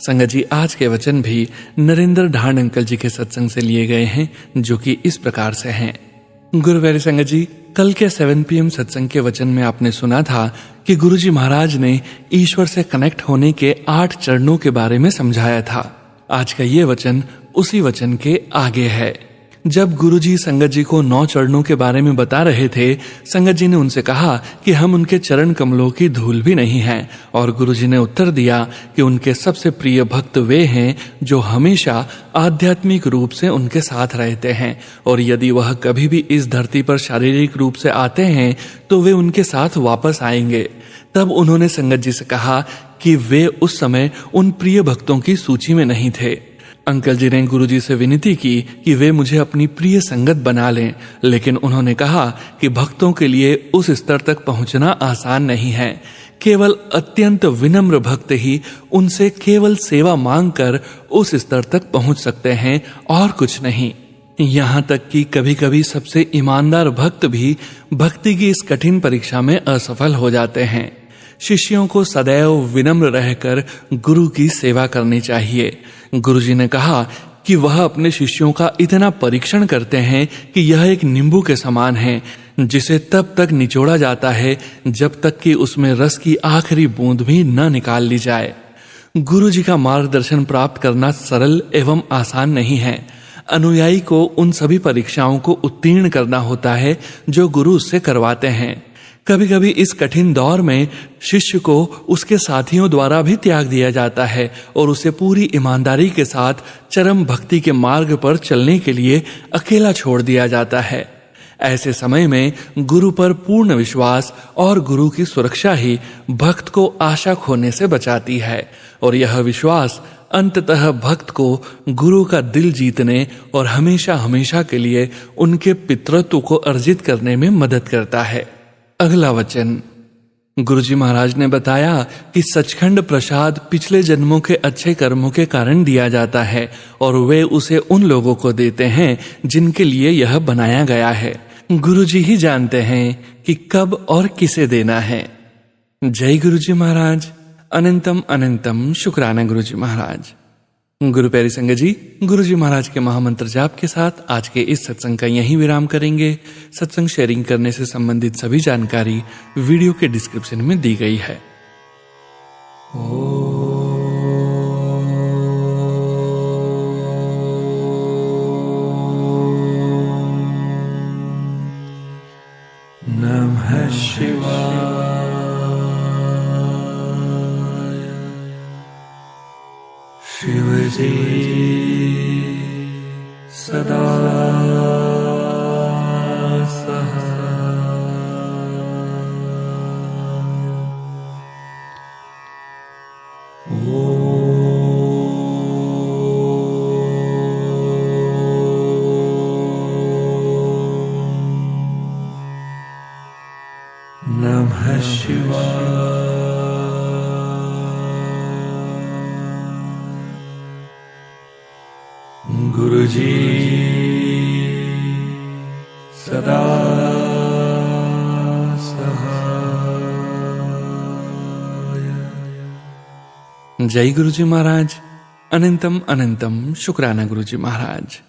संगत जी, आज के वचन भी नरेंद्र ढांड अंकल जी के सत्संग से लिए गए हैं, जो कि इस प्रकार से हैं। गुरु प्यारे संगत जी, कल के 7 PM सत्संग के वचन में आपने सुना था कि गुरुजी महाराज ने ईश्वर से कनेक्ट होने के 8 चरणों के बारे में समझाया था। आज का ये वचन उसी वचन के आगे है। जब गुरुजी संगत जी को 9 चरणों के बारे में बता रहे थे, संगत जी ने उनसे कहा कि हम उनके चरण कमलों की धूल भी नहीं हैं, और गुरुजी ने उत्तर दिया कि उनके सबसे प्रिय भक्त वे हैं जो हमेशा आध्यात्मिक रूप से उनके साथ रहते हैं, और यदि वह कभी भी इस धरती पर शारीरिक रूप से आते हैं तो वे उनके साथ वापस आएंगे। तब उन्होंने संगत जी से कहा कि वे उस समय उन प्रिय भक्तों की सूची में नहीं थे। अंकल जी ने गुरुजी से विनती की कि वे मुझे अपनी प्रिय संगत बना लें, लेकिन उन्होंने कहा कि भक्तों के लिए उस स्तर तक पहुंचना आसान नहीं है। केवल अत्यंत विनम्र भक्त ही उनसे केवल सेवा मांगकर उस स्तर तक पहुंच सकते हैं, और कुछ नहीं। यहाँ तक कि कभी-कभी सबसे ईमानदार भक्त भी भक्ति की इस कठिन परीक्षा में असफल हो जाते हैं। शिष्यों को सदैव विनम्र रहकर गुरु की सेवा करनी चाहिए। गुरुजी ने कहा कि वह अपने शिष्यों का इतना परीक्षण करते हैं कि यह एक नींबू के समान है, जिसे तब तक निचोड़ा जाता है जब तक कि उसमें रस की आखिरी बूंद भी न निकाल ली जाए। गुरुजी का मार्गदर्शन प्राप्त करना सरल एवं आसान नहीं है। अनुयायी को उन सभी परीक्षाओं को उत्तीर्ण करना होता है जो गुरु उससे करवाते हैं। कभी कभी इस कठिन दौर में शिष्य को उसके साथियों द्वारा भी त्याग दिया जाता है और उसे पूरी ईमानदारी के साथ चरम भक्ति के मार्ग पर चलने के लिए अकेला छोड़ दिया जाता है। ऐसे समय में गुरु पर पूर्ण विश्वास और गुरु की सुरक्षा ही भक्त को आशा खोने से बचाती है, और यह विश्वास अंततः भक्त को गुरु का दिल जीतने और हमेशा हमेशा के लिए उनके पितृत्व को अर्जित करने में मदद करता है। अगला वचन, गुरुजी महाराज ने बताया कि सचखंड प्रसाद पिछले जन्मों के अच्छे कर्मों के कारण दिया जाता है, और वे उसे उन लोगों को देते हैं जिनके लिए यह बनाया गया है। गुरुजी ही जानते हैं कि कब और किसे देना है। जय गुरुजी महाराज। अनंतम अनंतम शुक्राना गुरुजी महाराज। गुरु प्यारी संगत जी, गुरुजी महाराज के महामंत्र जाप के साथ आज के इस सत्संग का यहीं विराम करेंगे। सत्संग शेयरिंग करने से संबंधित सभी जानकारी वीडियो के डिस्क्रिप्शन में दी गई है। नमः शिवाय। शिवजी सदा नमः शिवाय। गुरुजी सदा सहाय। जय गुरुजी महाराज। अनंतम अनंतम शुक्राना गुरुजी महाराज।